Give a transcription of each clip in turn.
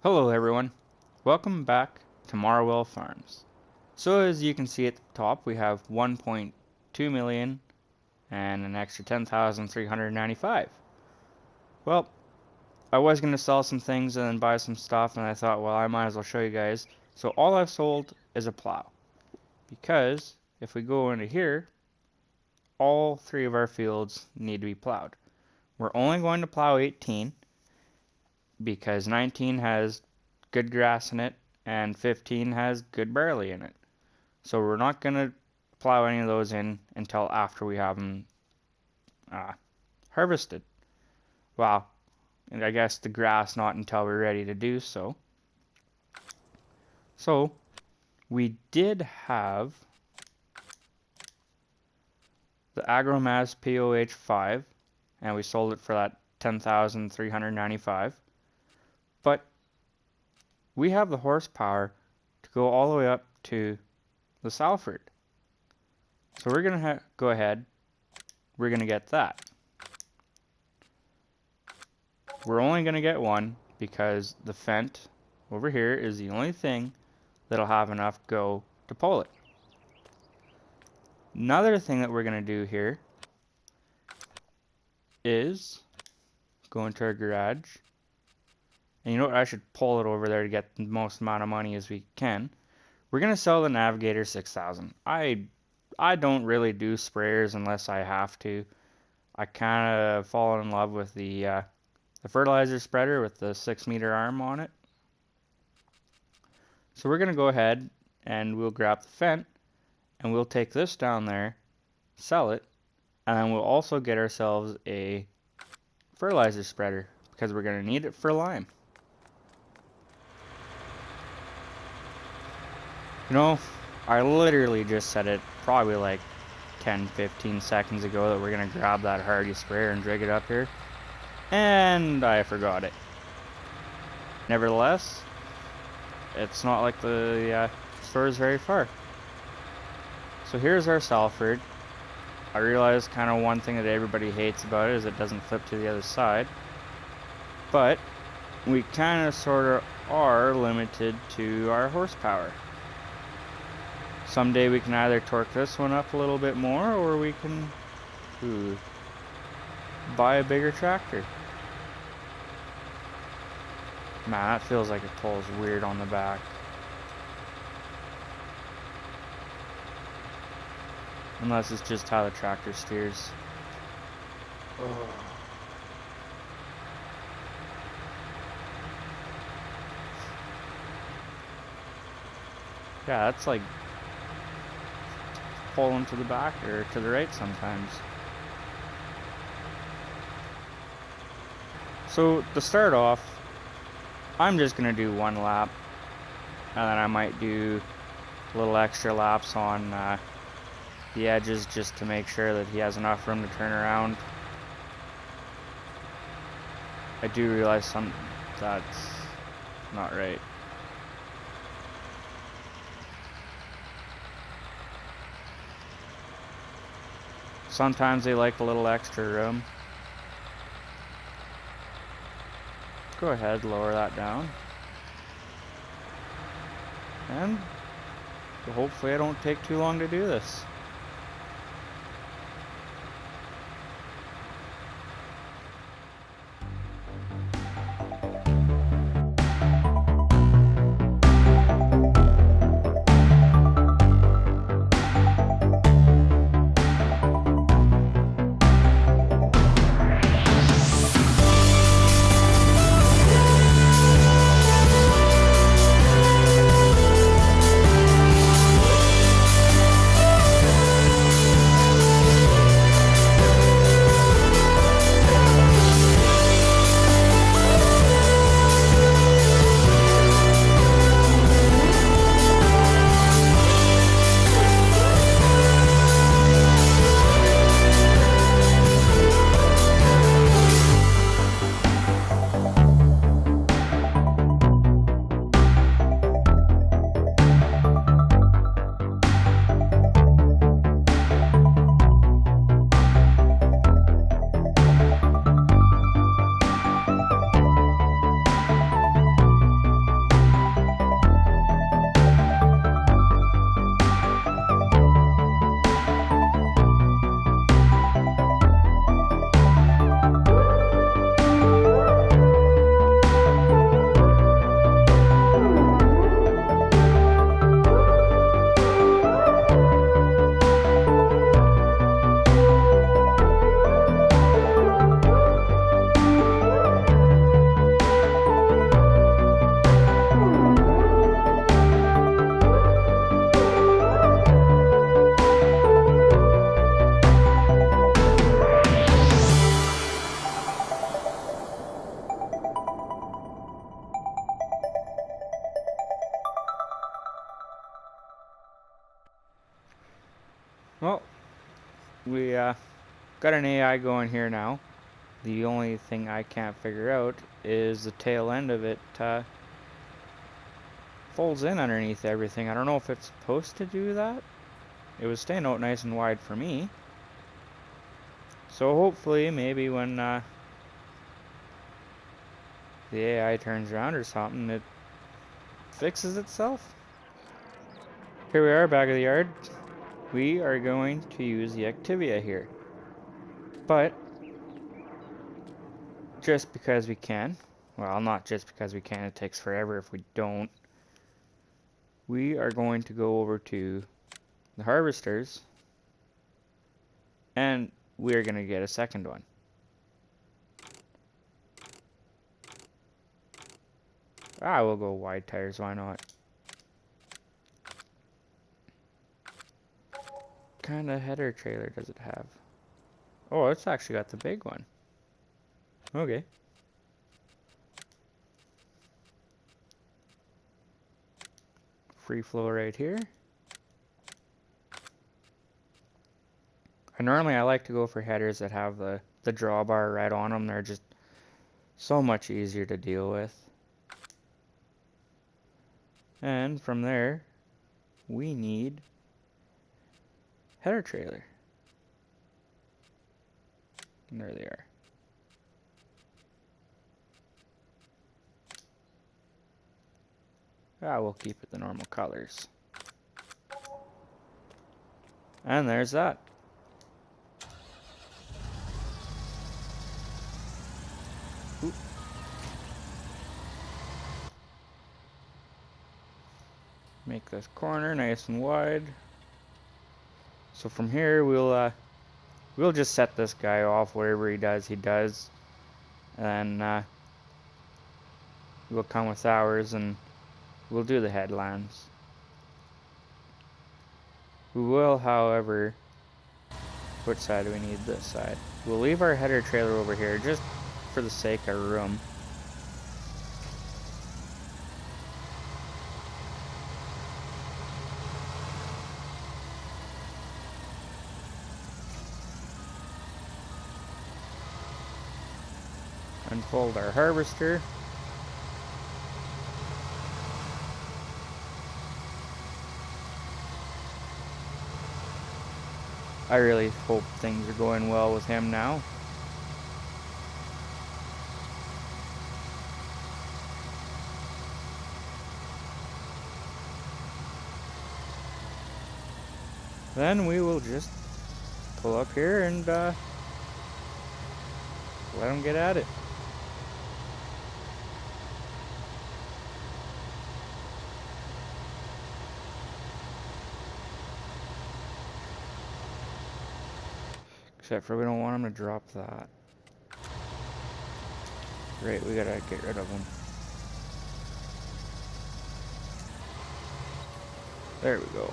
Hello everyone, welcome back to Marwell Farms. So as you can see at the top, we have 1.2 million and an extra 10,395. Well, I was going to sell some things and then buy some stuff, and I thought, well, I might as well show you guys. So all I've sold is a plow, because if we go into here, all three of our fields need to be plowed. We're only going to plow 18 because 19 has good grass in it and 15 has good barley in it. So we're not going to plow any of those in until after we have them harvested. Well, and I guess the grass not until we're ready to do so. So we did have the Agromaz POH5 and we sold it for that 10,395. But we have the horsepower to go all the way up to the Salford. So we're going to go ahead, we're going to get that. We're only going to get one because the Fendt over here is the only thing that'll have enough go to pull it. Another thing that we're going to do here is go into our garage. And you know what, I should pull it over there to get the most amount of money as we can. We're going to sell the Navigator 6000. I don't really do sprayers unless I have to. I kind of fall in love with the fertilizer spreader with the 6-meter arm on it. So we're going to go ahead and we'll grab the Fendt and we'll take this down there, sell it, and then we'll also get ourselves a fertilizer spreader because we're going to need it for lime. You know, I literally just said it probably like 10-15 seconds ago that we're going to grab that Hardy sprayer and drag it up here. And I forgot it. Nevertheless, it's not like the store is very far. So here's our Salford. I realize kind of one thing that everybody hates about it is it doesn't flip to the other side. But we kind of sort of are limited to our horsepower. Someday we can either torque this one up a little bit more, or we can buy a bigger tractor. Man, that feels like it pulls weird on the back. Unless it's just how the tractor steers. Oh. Yeah, that's like pulling to the back or to the right sometimes. So to start off, I'm just gonna do one lap, and then I might do little extra laps on the edges just to make sure that he has enough room to turn around. I do realize that's not right. Sometimes they like a little extra room. Go ahead, lower that down. And hopefully I don't take too long to do this. Well, we got an AI going here now. The only thing I can't figure out is the tail end of it folds in underneath everything. I don't know if it's supposed to do that. It was staying out nice and wide for me. So hopefully, maybe when the AI turns around or something, it fixes itself. Here we are, back of the yard. We are going to use the Activia here. But just because we can, well, not just because we can, it takes forever if we don't. We are going to go over to the harvesters and we're going to get a second one. We'll go wide tires, why not? What kind of header trailer does it have? Oh, it's actually got the big one. Okay. Free flow right here. And normally I like to go for headers that have the drawbar right on them. They're just so much easier to deal with. And from there, we need header trailer. And there they are. We'll keep it the normal colors. And there's that. Oop. Make this corner nice and wide. So from here we'll just set this guy off. Whatever he does. And we'll come with ours and we'll do the headlands. We will, however, which side do we need? This side. We'll leave our header trailer over here just for the sake of room. Unfold our harvester. I really hope things are going well with him now. Then we will just pull up here and let him get at it. Except for we don't want him to drop that. Right, we gotta get rid of him. There we go.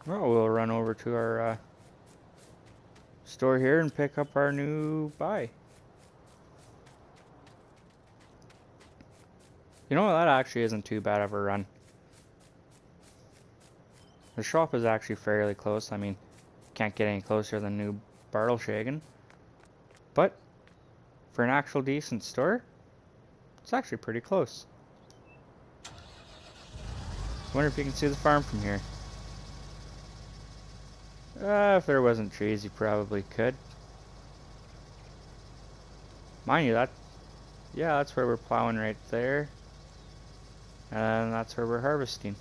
Well, we'll run over to our store here and pick up our new buy. You know what, that actually isn't too bad of a run. The shop is actually fairly close. I mean, can't get any closer than New Bartleshagen. But for an actual decent store, it's actually pretty close. Wonder if you can see the farm from here. If there wasn't trees, you probably could. Mind you, that's where we're plowing right there. And that's where we're harvesting.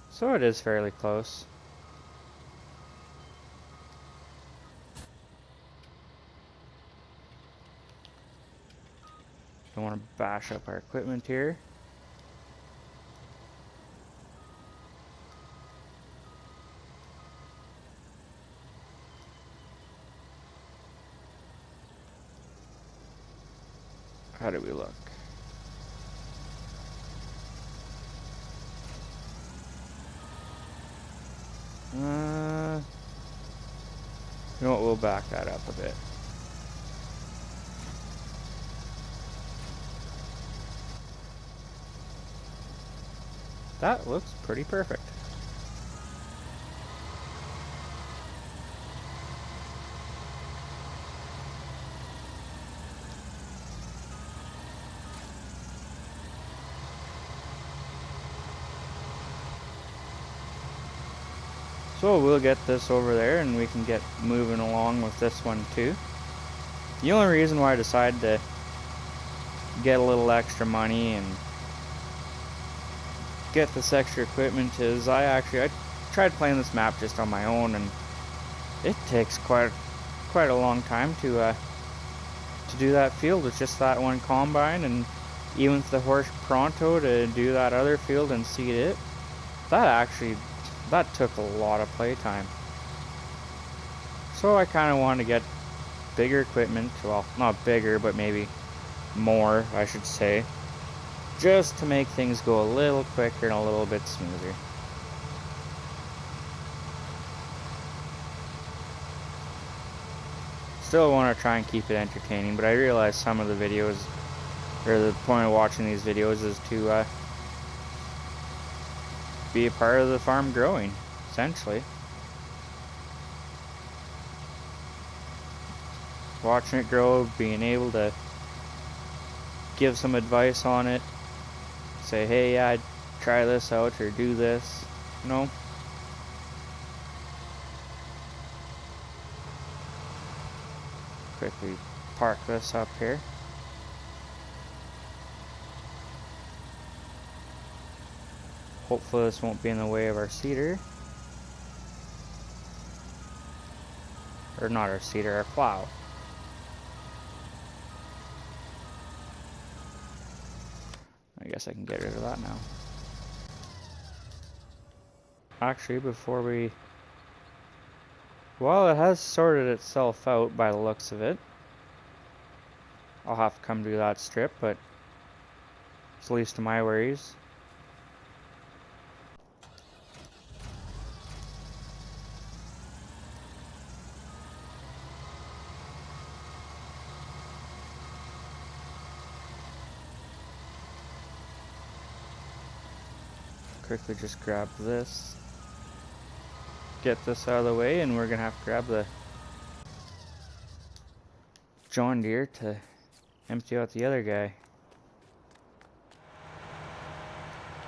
So it is fairly close. Don't want to bash up our equipment here. How do we look? You know what, we'll back that up a bit. That looks pretty perfect. So we'll get this over there and we can get moving along with this one too. The only reason why I decided to get a little extra money and get this extra equipment is I tried playing this map just on my own, and it takes quite a long time to do that field with just that one combine, and even with the horse pronto to do that other field and seed it, that took a lot of playtime. So I kind of wanted to get bigger equipment, well, not bigger, but maybe more, I should say, just to make things go a little quicker and a little bit smoother. Still want to try and keep it entertaining, but I realize some of the videos, or the point of watching these videos is to be a part of the farm growing, essentially. Watching it grow, being able to give some advice on it, say, hey, yeah, I'd try this out or do this, you know. Quickly park this up here. Hopefully this won't be in the way of our seeder. Or not our seeder, our plow. I guess I can get rid of that now. Actually, before we... Well, it has sorted itself out by the looks of it. I'll have to come do that strip, but it's the least of my worries. Quickly just grab this. Get this out of the way, and we're gonna have to grab the John Deere to empty out the other guy.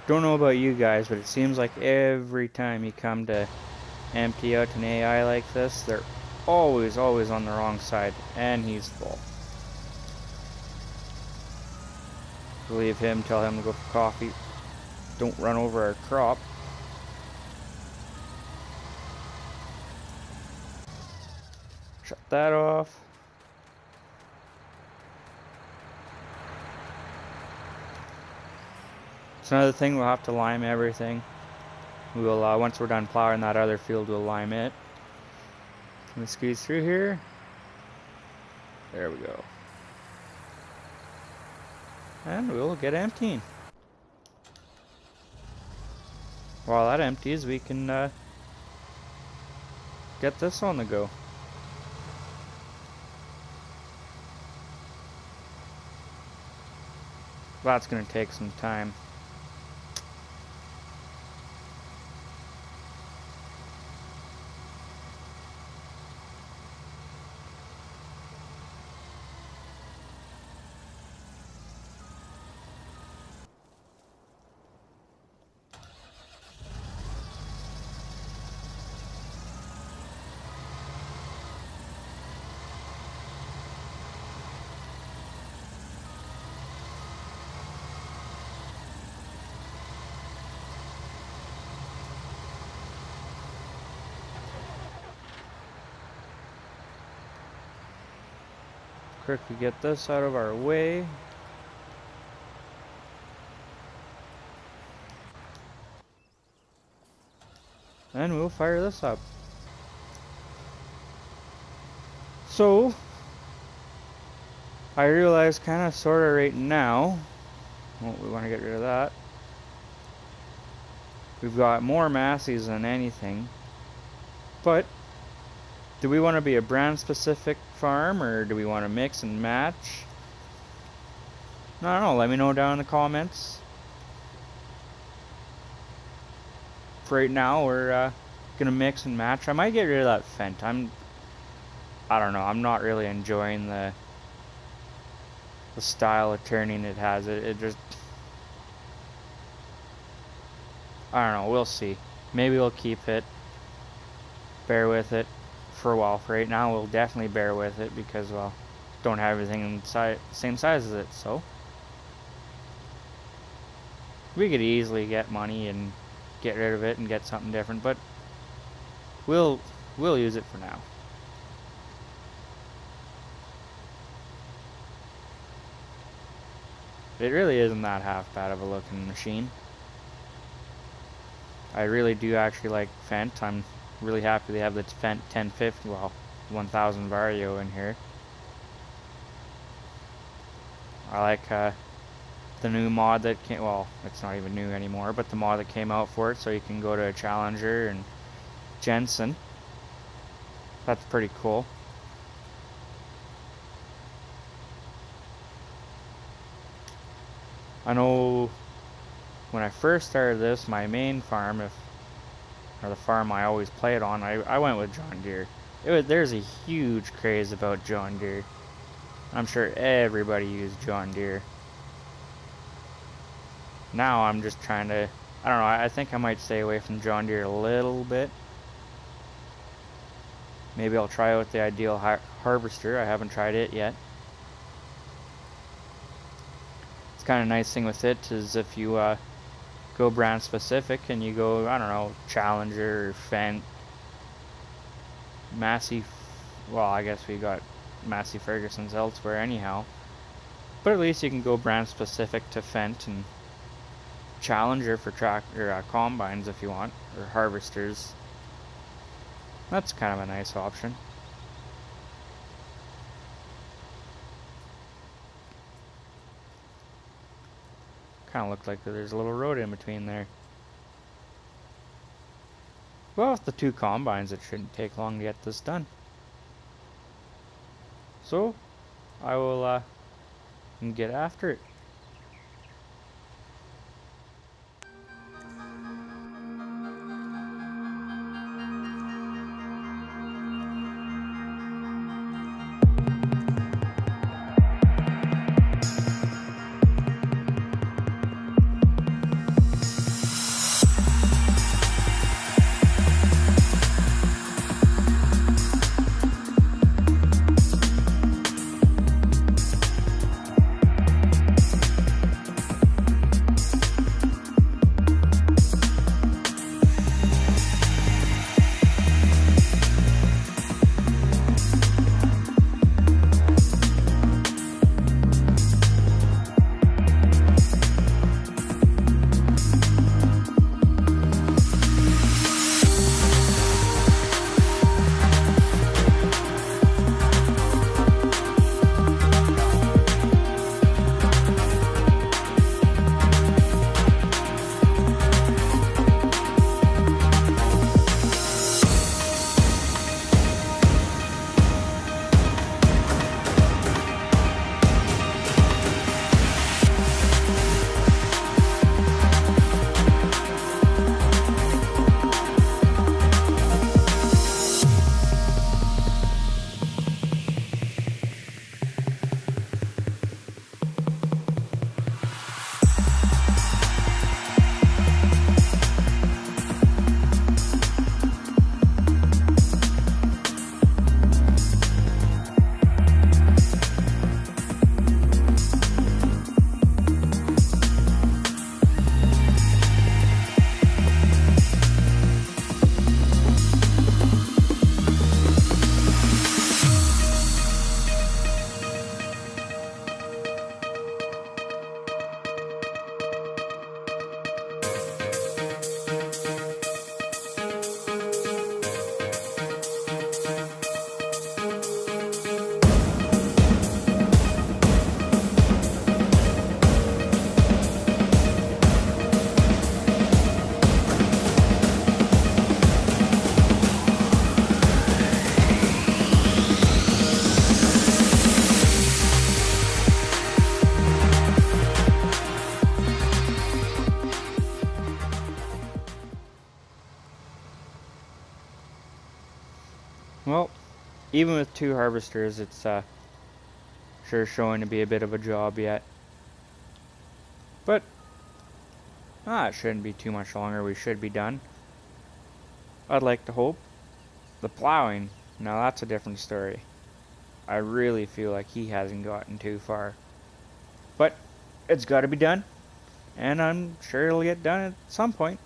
Don't know about you guys, but it seems like every time you come to empty out an AI like this, they're always on the wrong side, and he's full. Leave him, tell him to go for coffee. Don't run over our crop. Shut that off. It's another thing, we'll have to lime everything. We will, once we're done plowing that other field, we'll lime it. Can we squeeze through here? There we go. And we'll get emptying. While that empties, we can get this on the go. That's going to take some time. Quickly get this out of our way. And we'll fire this up. So, I realize kind of sort of right now, well, we want to get rid of that. We've got more Massies than anything. But, do we want to be a brand specific farm, or do we want to mix and match? I don't know, let me know down in the comments. for right now, we're gonna mix and match. I might get rid of that Fent. I don't know. I'm not really enjoying the style of turning it has. It just, I don't know. We'll see. Maybe we'll keep it. Bear with it for a while. For right now, we'll definitely bear with it because, well, don't have everything in same size as it. So we could easily get money and get rid of it and get something different, but we'll use it for now. It really isn't that half bad of a looking machine. I really do actually like Fent. I'm really happy they have the Fent 1050, well, 1000 Vario in here. I like the new mod that came, well, it's not even new anymore, but the mod that came out for it, so you can go to a Challenger and Jensen. That's pretty cool. I know when I first started this, my main farm, or the farm I always played on, I went with John Deere. There's a huge craze about John Deere. I'm sure everybody used John Deere. Now I'm just trying to, I don't know, I think I might stay away from John Deere a little bit. Maybe I'll try out the Ideal Harvester. I haven't tried it yet. It's kind of nice thing with it is if you go brand specific and you go, I don't know, Challenger or Fent, Massey, well, I guess we got Massey Ferguson's elsewhere anyhow, but at least you can go brand specific to Fent and Challenger for combines if you want, or harvesters. That's kind of a nice option. Kind of looked like there's a little road in between there. Well, with the two combines, it shouldn't take long to get this done. So, I will get after it. Well, even with 2 harvesters, it's sure showing to be a bit of a job yet. But it shouldn't be too much longer. We should be done. I'd like to hope. The plowing, now that's a different story. I really feel like he hasn't gotten too far. But it's got to be done, and I'm sure it'll get done at some point.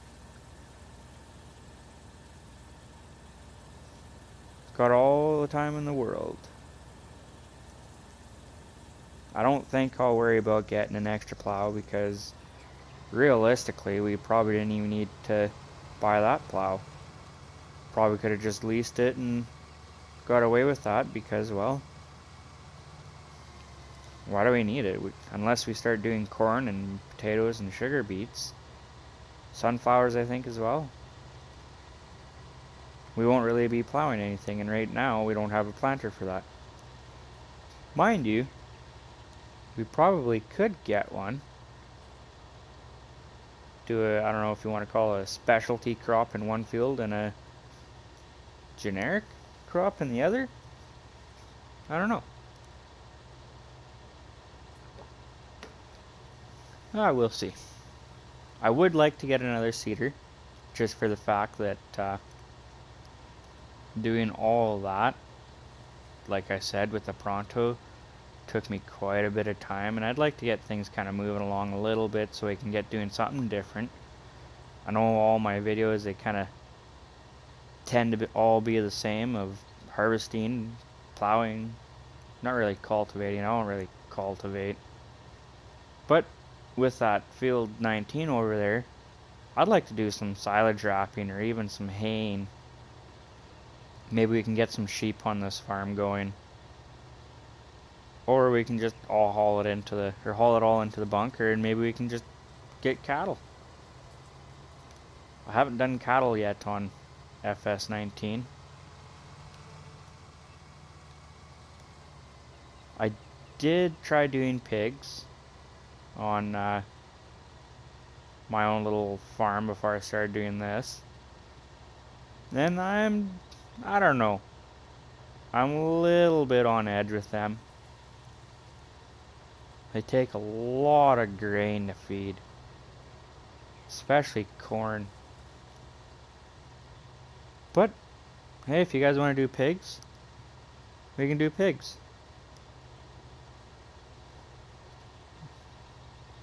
Got all the time in the world. I don't think I'll worry about getting an extra plow because realistically we probably didn't even need to buy that plow. Probably could have just leased it and got away with that because, well, why do we need it? Unless we start doing corn and potatoes and sugar beets. Sunflowers, I think, as well. We won't really be plowing anything, and right now we don't have a planter for that. Mind you, we probably could get one. Do a, I don't know if you want to call it a specialty crop in one field and a generic crop in the other. I don't know. We'll see. I would like to get another seeder, just for the fact that doing all that, like I said, with the Pronto, took me quite a bit of time, and I'd like to get things kind of moving along a little bit so I can get doing something different. I know all my videos, they kind of tend to all be the same, of harvesting, plowing, not really cultivating. I don't really cultivate. But with that field 19 over there, I'd like to do some silage wrapping or even some haying. Maybe we can get some sheep on this farm going. Or we can just all haul it all into the bunker, and maybe we can just get cattle. I haven't done cattle yet on FS19. I did try doing pigs on my own little farm before I started doing this. Then I don't know. I'm a little bit on edge with them. They take a lot of grain to feed, especially corn. But hey, if you guys want to do pigs, we can do pigs.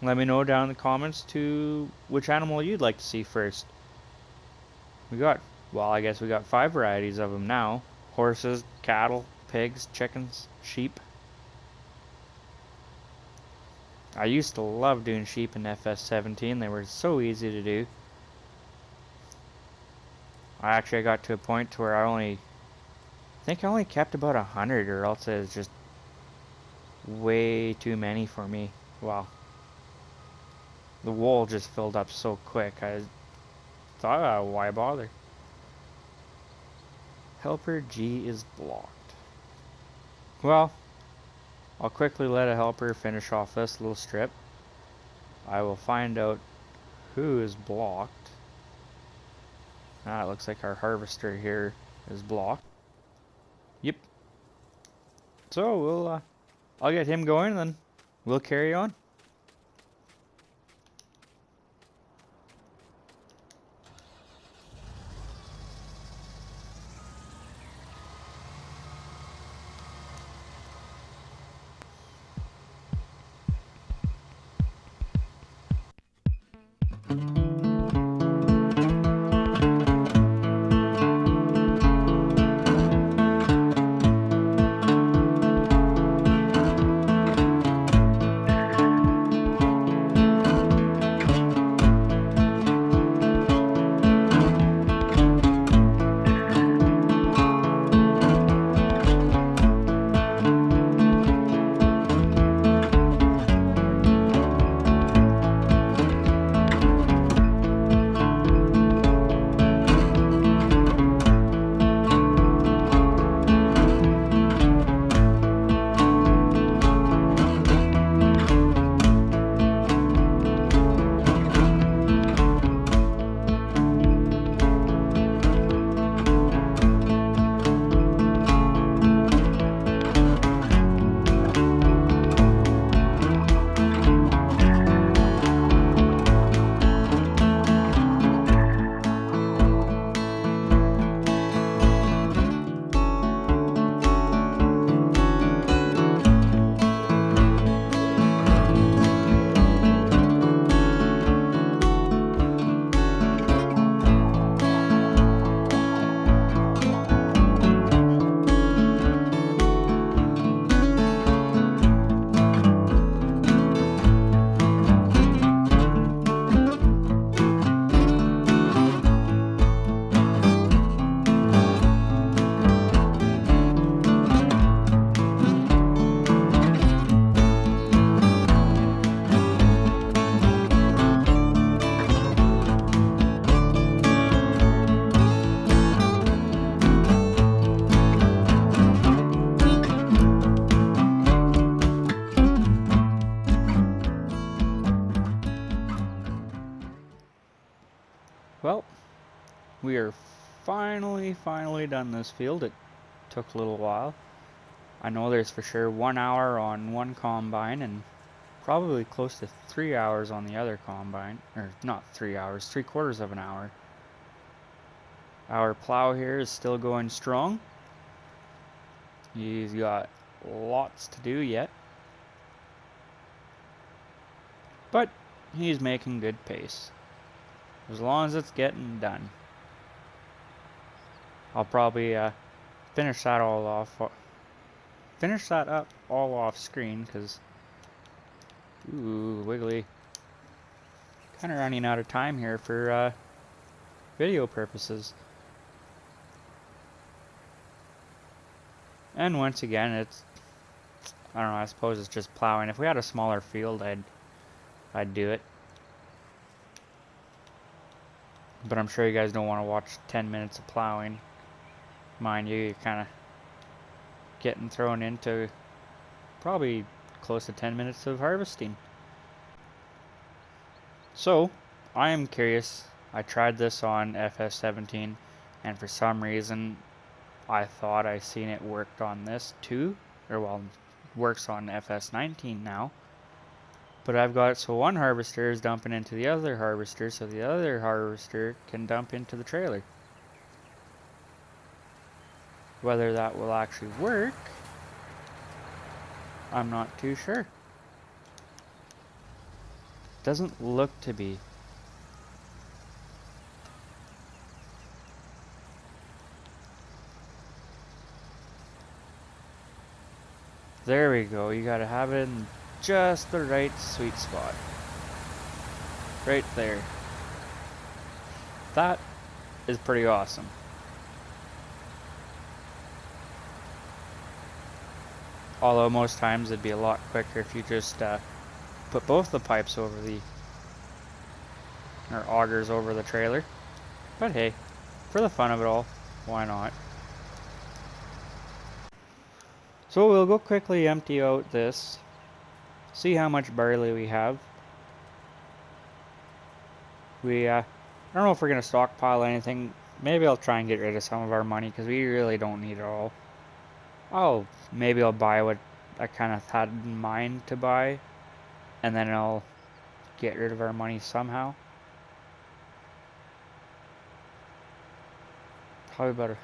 Let me know down in the comments to which animal you'd like to see first. I guess we got 5 varieties of them now. Horses, cattle, pigs, chickens, sheep. I used to love doing sheep in FS17. They were so easy to do. I got to a point where I think I only kept about 100, or else it was just way too many for me. Wow. The wool just filled up so quick. I thought, why bother? Helper G is blocked. Well, I'll quickly let a helper finish off this little strip. I will find out who is blocked. It looks like our harvester here is blocked. Yep. So I'll get him going, and then we'll carry on. we are finally done this field. It took a little while. I know there's for sure 1 hour on one combine and probably close to 3 hours on the other combine. Or not 3 hours, 3/4 of an hour. Our plow here is still going strong. He's got lots to do yet. But he's making good pace. As long as it's getting done. I'll probably finish that up all off screen, because ooh, wiggly. Kind of running out of time here for video purposes. And once again, it's, I don't know, I suppose it's just plowing. If we had a smaller field, I'd do it. But I'm sure you guys don't want to watch 10 minutes of plowing. Mind you, you're kind of getting thrown into probably close to 10 minutes of harvesting. So, I am curious. I tried this on FS17, and for some reason, I thought I seen it worked on this too. Or well, works on FS19 now. But I've got it so one harvester is dumping into the other harvester, so the other harvester can dump into the trailer. Whether that will actually work, I'm not too sure. Doesn't look to be. There we go. You gotta have it in just the right sweet spot. Right there. That is pretty awesome. Although most times it'd be a lot quicker if you just put both the pipes over or augers over the trailer. But hey, for the fun of it all, why not? So we'll go quickly empty out this, see how much barley we have. I don't know if we're going to stockpile anything. Maybe I'll try and get rid of some of our money, because we really don't need it all. Maybe I'll buy what I kind of had in mind to buy, and then I'll get rid of our money somehow. Probably about a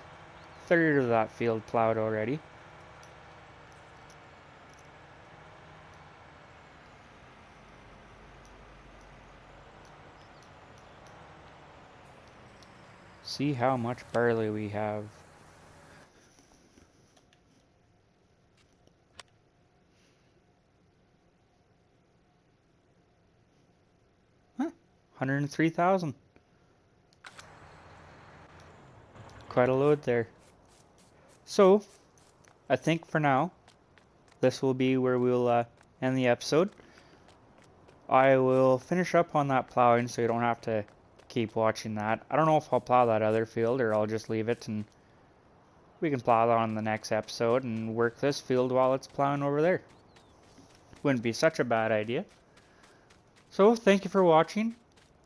third of that field plowed already. See how much barley we have. Huh, 103,000. Quite a load there. So, I think for now, this will be where we'll end the episode. I will finish up on that plowing so you don't have to keep watching that. I don't know if I'll plow that other field or I'll just leave it and we can plow that on the next episode and work this field while it's plowing over there. Wouldn't be such a bad idea. So thank you for watching.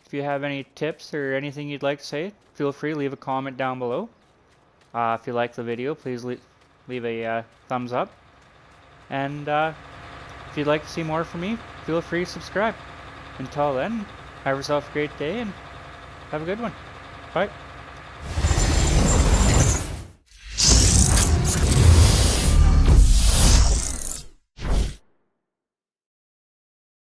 If you have any tips or anything you'd like to say, feel free to leave a comment down below. If you like the video, please leave a thumbs up. And if you'd like to see more from me, feel free to subscribe. Until then, have yourself a great day and have a good one. Bye.